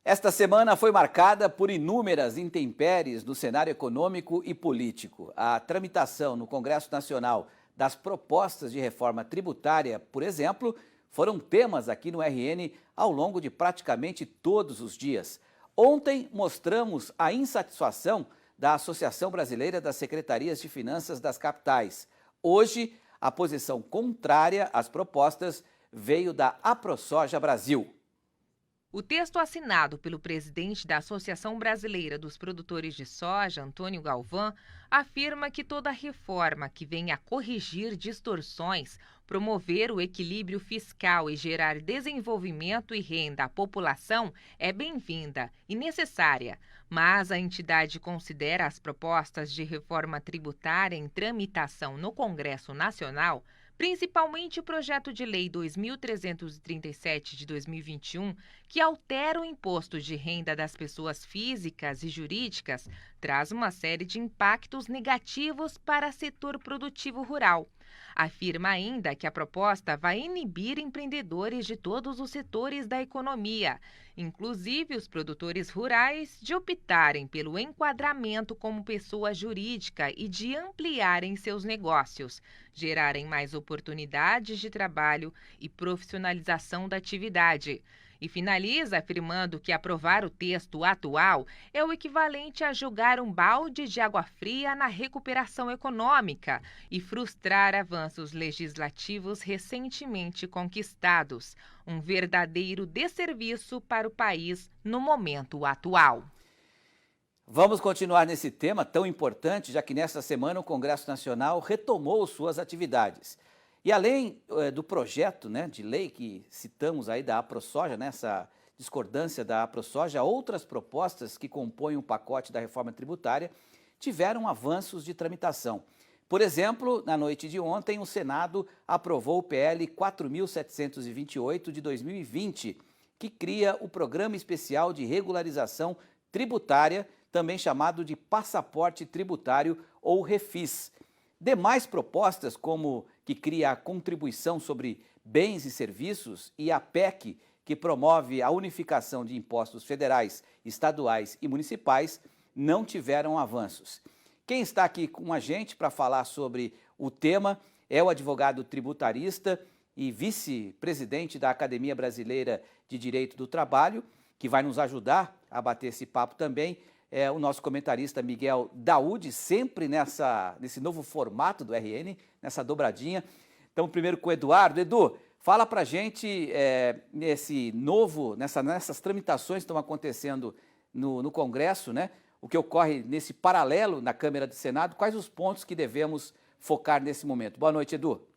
Esta semana foi marcada por inúmeras intempéries no cenário econômico e político. A tramitação no Congresso Nacional das propostas de reforma tributária, por exemplo, foram temas aqui no RN ao longo de praticamente todos os dias. Ontem mostramos a insatisfação da Associação Brasileira das Secretarias de Finanças das Capitais. Hoje, a posição contrária às propostas veio da AproSoja Brasil. O texto assinado pelo presidente da Associação Brasileira dos Produtores de Soja, Antônio Galvão, afirma que toda reforma que venha a corrigir distorções, promover o equilíbrio fiscal e gerar desenvolvimento e renda à população é bem-vinda e necessária, mas a entidade considera as propostas de reforma tributária em tramitação no Congresso Nacional, principalmente o projeto de lei 2.337 de 2021, que altera o imposto de renda das pessoas físicas e jurídicas, traz uma série de impactos negativos para o setor produtivo rural. Afirma ainda que a proposta vai inibir empreendedores de todos os setores da economia, inclusive os produtores rurais, de optarem pelo enquadramento como pessoa jurídica e de ampliarem seus negócios, gerarem mais oportunidades de trabalho e profissionalização da atividade. E finaliza afirmando que aprovar o texto atual é o equivalente a jogar um balde de água fria na recuperação econômica e frustrar avanços legislativos recentemente conquistados. Um verdadeiro desserviço para o país no momento atual. Vamos continuar nesse tema tão importante, já que nesta semana o Congresso Nacional retomou suas atividades. E além do projeto de lei que citamos aí da AproSoja, essa discordância da AproSoja, outras propostas que compõem o pacote da reforma tributária tiveram avanços de tramitação. Por exemplo, na noite de ontem, o Senado aprovou o PL 4.728 de 2020, que cria o Programa Especial de Regularização Tributária, também chamado de Passaporte Tributário ou Refis. Demais propostas, como que cria a Contribuição sobre Bens e Serviços e a PEC, que promove a unificação de impostos federais, estaduais e municipais, não tiveram avanços. Quem está aqui com a gente para falar sobre o tema é o advogado tributarista e vice-presidente da Academia Brasileira de Direito do Trabalho, que vai nos ajudar a bater esse papo também, é o nosso comentarista Miguel Daúde, sempre nesse novo formato do RN, nessa dobradinha. Então, primeiro com o Eduardo. Edu, fala pra gente nessas tramitações que estão acontecendo no Congresso, o que ocorre nesse paralelo na Câmara do Senado, quais os pontos que devemos focar nesse momento. Boa noite, Edu.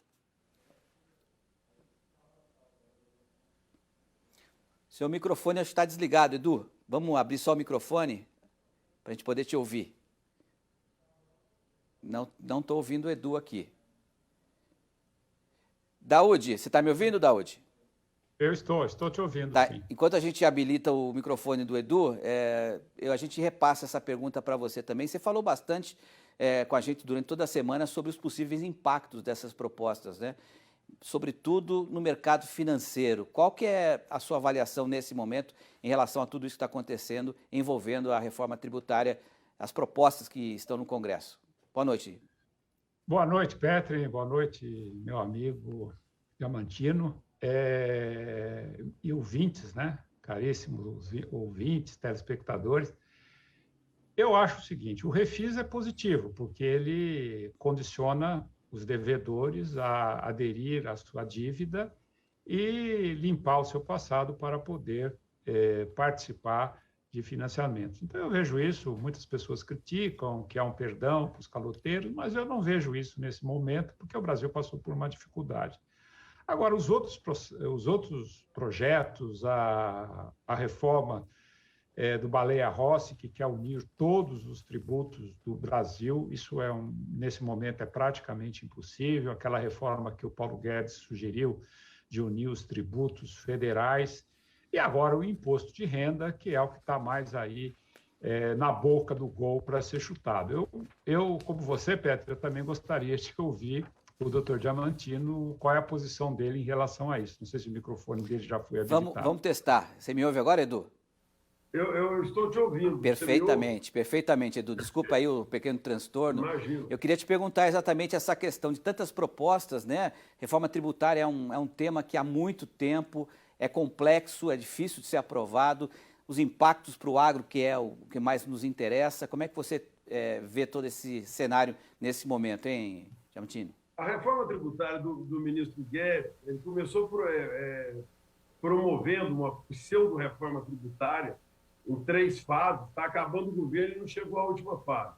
Seu microfone acho que está desligado, Edu. Vamos abrir só o microfone para a gente poder te ouvir. Não estou ouvindo o Edu aqui. Daúde, você está me ouvindo, Daúde? Eu estou te ouvindo, tá. Sim. Enquanto a gente habilita o microfone do Edu, a gente repassa essa pergunta para você também. Você falou bastante com a gente durante toda a semana sobre os possíveis impactos dessas propostas, sobretudo no mercado financeiro. Qual que é a sua avaliação nesse momento em relação a tudo isso que está acontecendo, envolvendo a reforma tributária, as propostas que estão no Congresso? Boa noite. Boa noite, Petri. Boa noite, meu amigo Diamantino. E ouvintes, caríssimos ouvintes, telespectadores. Eu acho o seguinte, o refis é positivo, porque ele condiciona os devedores a aderir à sua dívida e limpar o seu passado para poder participar de financiamento. Então, eu vejo isso, muitas pessoas criticam que há um perdão para os caloteiros, mas eu não vejo isso nesse momento, porque o Brasil passou por uma dificuldade. Agora, os outros projetos, a reforma do Baleia Rossi, que quer unir todos os tributos do Brasil, isso nesse momento é praticamente impossível. Aquela reforma que o Paulo Guedes sugeriu de unir os tributos federais, e agora o imposto de renda, que é o que está mais aí na boca do gol para ser chutado. Eu, como você, Petro, eu também gostaria de ouvir o doutor Diamantino, qual é a posição dele em relação a isso. Não sei se o microfone dele já foi habilitado. Vamos testar. Você me ouve agora, Edu? Eu estou te ouvindo. Perfeitamente, perfeitamente, Edu. Desculpa aí o pequeno transtorno. Imagino. Eu queria te perguntar exatamente essa questão de tantas propostas, né? Reforma tributária é um tema que há muito tempo é complexo, é difícil de ser aprovado. Os impactos para o agro, que é o que mais nos interessa. Como é que você vê todo esse cenário nesse momento, hein, Diamantino? A reforma tributária do ministro Guedes, ele começou promovendo uma pseudo-reforma tributária em 3 fases, está acabando o governo e não chegou à última fase.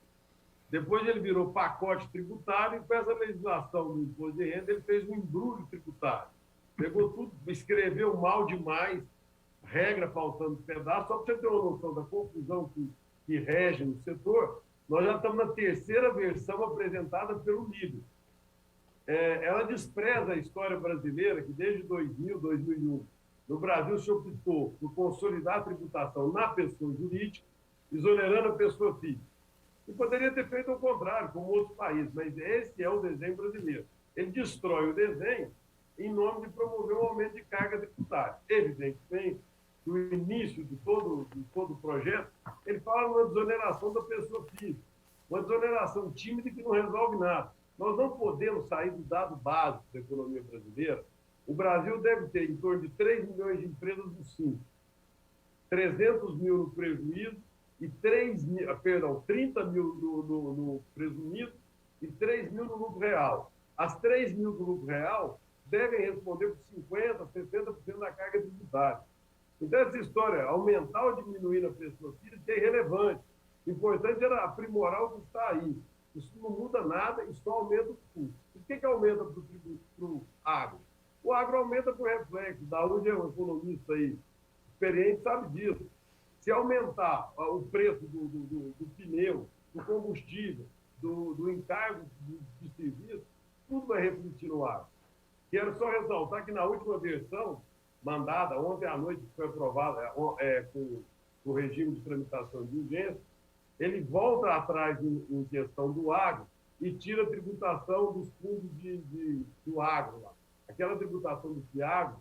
Depois ele virou pacote tributário e com essa legislação do imposto de renda ele fez um embrulho tributário. Pegou tudo, escreveu mal demais, regra faltando pedaço, só para você ter uma noção da confusão que rege no setor, nós já estamos na 3ª versão apresentada pelo líder. Ela despreza a história brasileira, que desde 2000, 2001, no Brasil se optou por consolidar a tributação na pessoa jurídica, exonerando a pessoa física. E poderia ter feito ao contrário, como outros países, mas esse é o desenho brasileiro. Ele destrói o desenho em nome de promover um aumento de carga tributária. Evidentemente, no início de todo o projeto, ele fala numa desoneração da pessoa física, uma desoneração tímida que não resolve nada. Nós não podemos sair do dado básico da economia brasileira. O Brasil deve ter em torno de 3 milhões de empresas no simples, 300 mil no prejuízo e 30 mil no presumido e 3 mil no lucro real. As 3 mil do lucro real devem responder por 50%, 60% da carga tributária. Então, essa história, aumentar ou diminuir a pessoa física é irrelevante. O importante era aprimorar o que está aí. Isso não muda nada e só aumenta o custo. O que aumenta para o agro? O agro aumenta por reflexo. Daúde é um economista aí experiente, sabe disso. Se aumentar o preço do pneu, do combustível, do encargo de serviço, tudo vai refletir no agro. Quero só ressaltar que na última versão, mandada ontem à noite, que foi aprovada com o regime de tramitação de urgência, ele volta atrás em questão do agro e tira a tributação dos fundos do agro lá. Aquela tributação do FIAGRO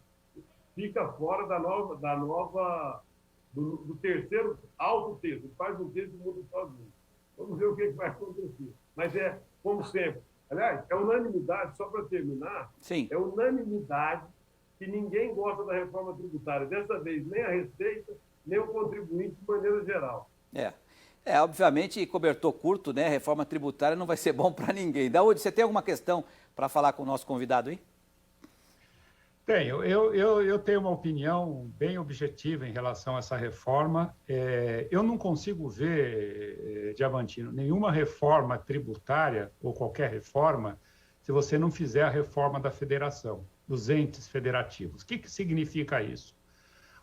fica fora do terceiro alto texto. Ele faz um texto e muda sozinho. Vamos ver o que vai acontecer. Mas como sempre. Aliás, é unanimidade, só para terminar, Sim. É unanimidade que ninguém gosta da reforma tributária. Dessa vez, nem a Receita, nem o contribuinte, de maneira geral. Obviamente, cobertor curto, né? Reforma tributária não vai ser bom para ninguém. Daúde, você tem alguma questão para falar com o nosso convidado aí? Tenho. Eu tenho uma opinião bem objetiva em relação a essa reforma. Eu não consigo ver, Diamantino, nenhuma reforma tributária ou qualquer reforma se você não fizer a reforma da federação, dos entes federativos. O que significa isso?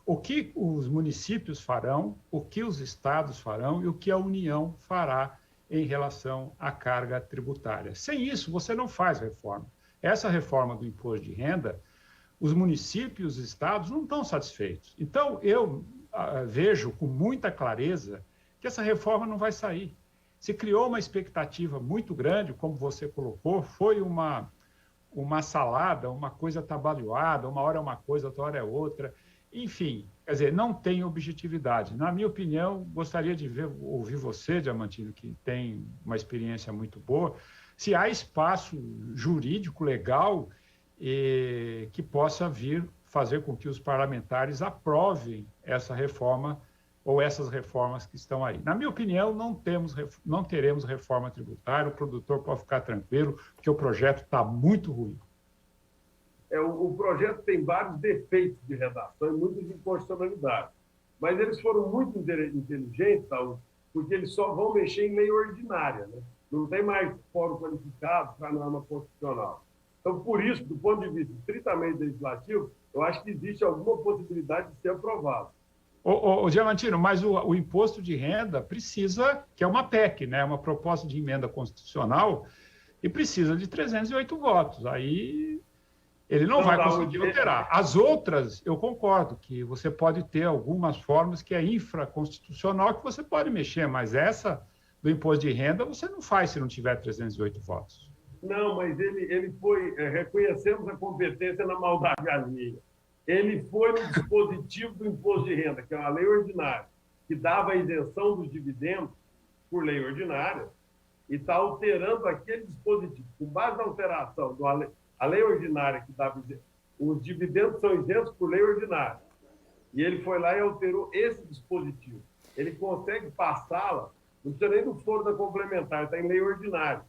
O que os municípios farão, o que os estados farão e o que a União fará em relação à carga tributária. Sem isso, você não faz reforma. Essa reforma do imposto de renda, os municípios e os estados não estão satisfeitos. Então, eu vejo com muita clareza que essa reforma não vai sair. Se criou uma expectativa muito grande, como você colocou, foi uma salada, uma coisa atabalhoada, uma hora é uma coisa, outra hora é outra. Enfim, quer dizer, não tem objetividade. Na minha opinião, gostaria de ouvir você, Diamantino, que tem uma experiência muito boa, se há espaço jurídico, legal, que possa vir fazer com que os parlamentares aprovem essa reforma ou essas reformas que estão aí. Na minha opinião, não teremos reforma tributária, o produtor pode ficar tranquilo, porque o projeto está muito ruim. O projeto tem vários defeitos de redação e muitas inconstitucionalidades, mas eles foram muito inteligentes, porque eles só vão mexer em lei ordinária, né? Não tem mais fórum qualificado para norma constitucional. Então, por isso, do ponto de vista estritamente legislativo, eu acho que existe alguma possibilidade de ser aprovado. Diamantino, mas o imposto de renda precisa, que é uma PEC, né? Uma proposta de emenda constitucional, e precisa de 308 votos. Aí ele não vai conseguir alterar. As outras, eu concordo que você pode ter algumas formas que é infraconstitucional que você pode mexer, mas essa do imposto de renda você não faz se não tiver 308 votos. Não, mas ele foi, reconhecemos a competência na maldade alheia. Ele foi no dispositivo do imposto de renda, que é uma lei ordinária. que dava a isenção dos dividendos por lei ordinária, e está alterando aquele dispositivo. Com base na alteração a lei ordinária que dava os dividendos são isentos por lei ordinária. E ele foi lá e alterou esse dispositivo. Ele consegue passá-la, não precisa nem do foro da complementar, está em lei ordinária.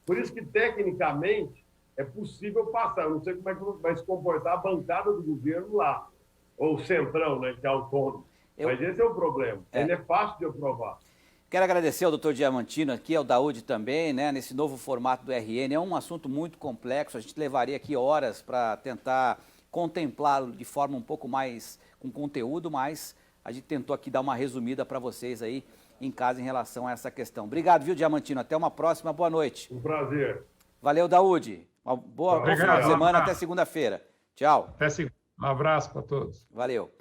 Por isso que, tecnicamente, é possível passar. Eu não sei como é que vai se comportar a bancada do governo lá, ou o centrão, né, que é autônomo. Mas esse é o problema. Ele é fácil de aprovar. Quero agradecer ao doutor Diamantino aqui, ao Daúde também, né, nesse novo formato do RN. É um assunto muito complexo, a gente levaria aqui horas para tentar contemplá-lo de forma um pouco mais com conteúdo, mas a gente tentou aqui dar uma resumida para vocês aí em casa em relação a essa questão. Obrigado, viu, Diamantino? Até uma próxima, boa noite. Um prazer. Valeu, Daúde. Bom final de semana, até segunda-feira. Tchau. Até segunda. Um abraço para todos. Valeu.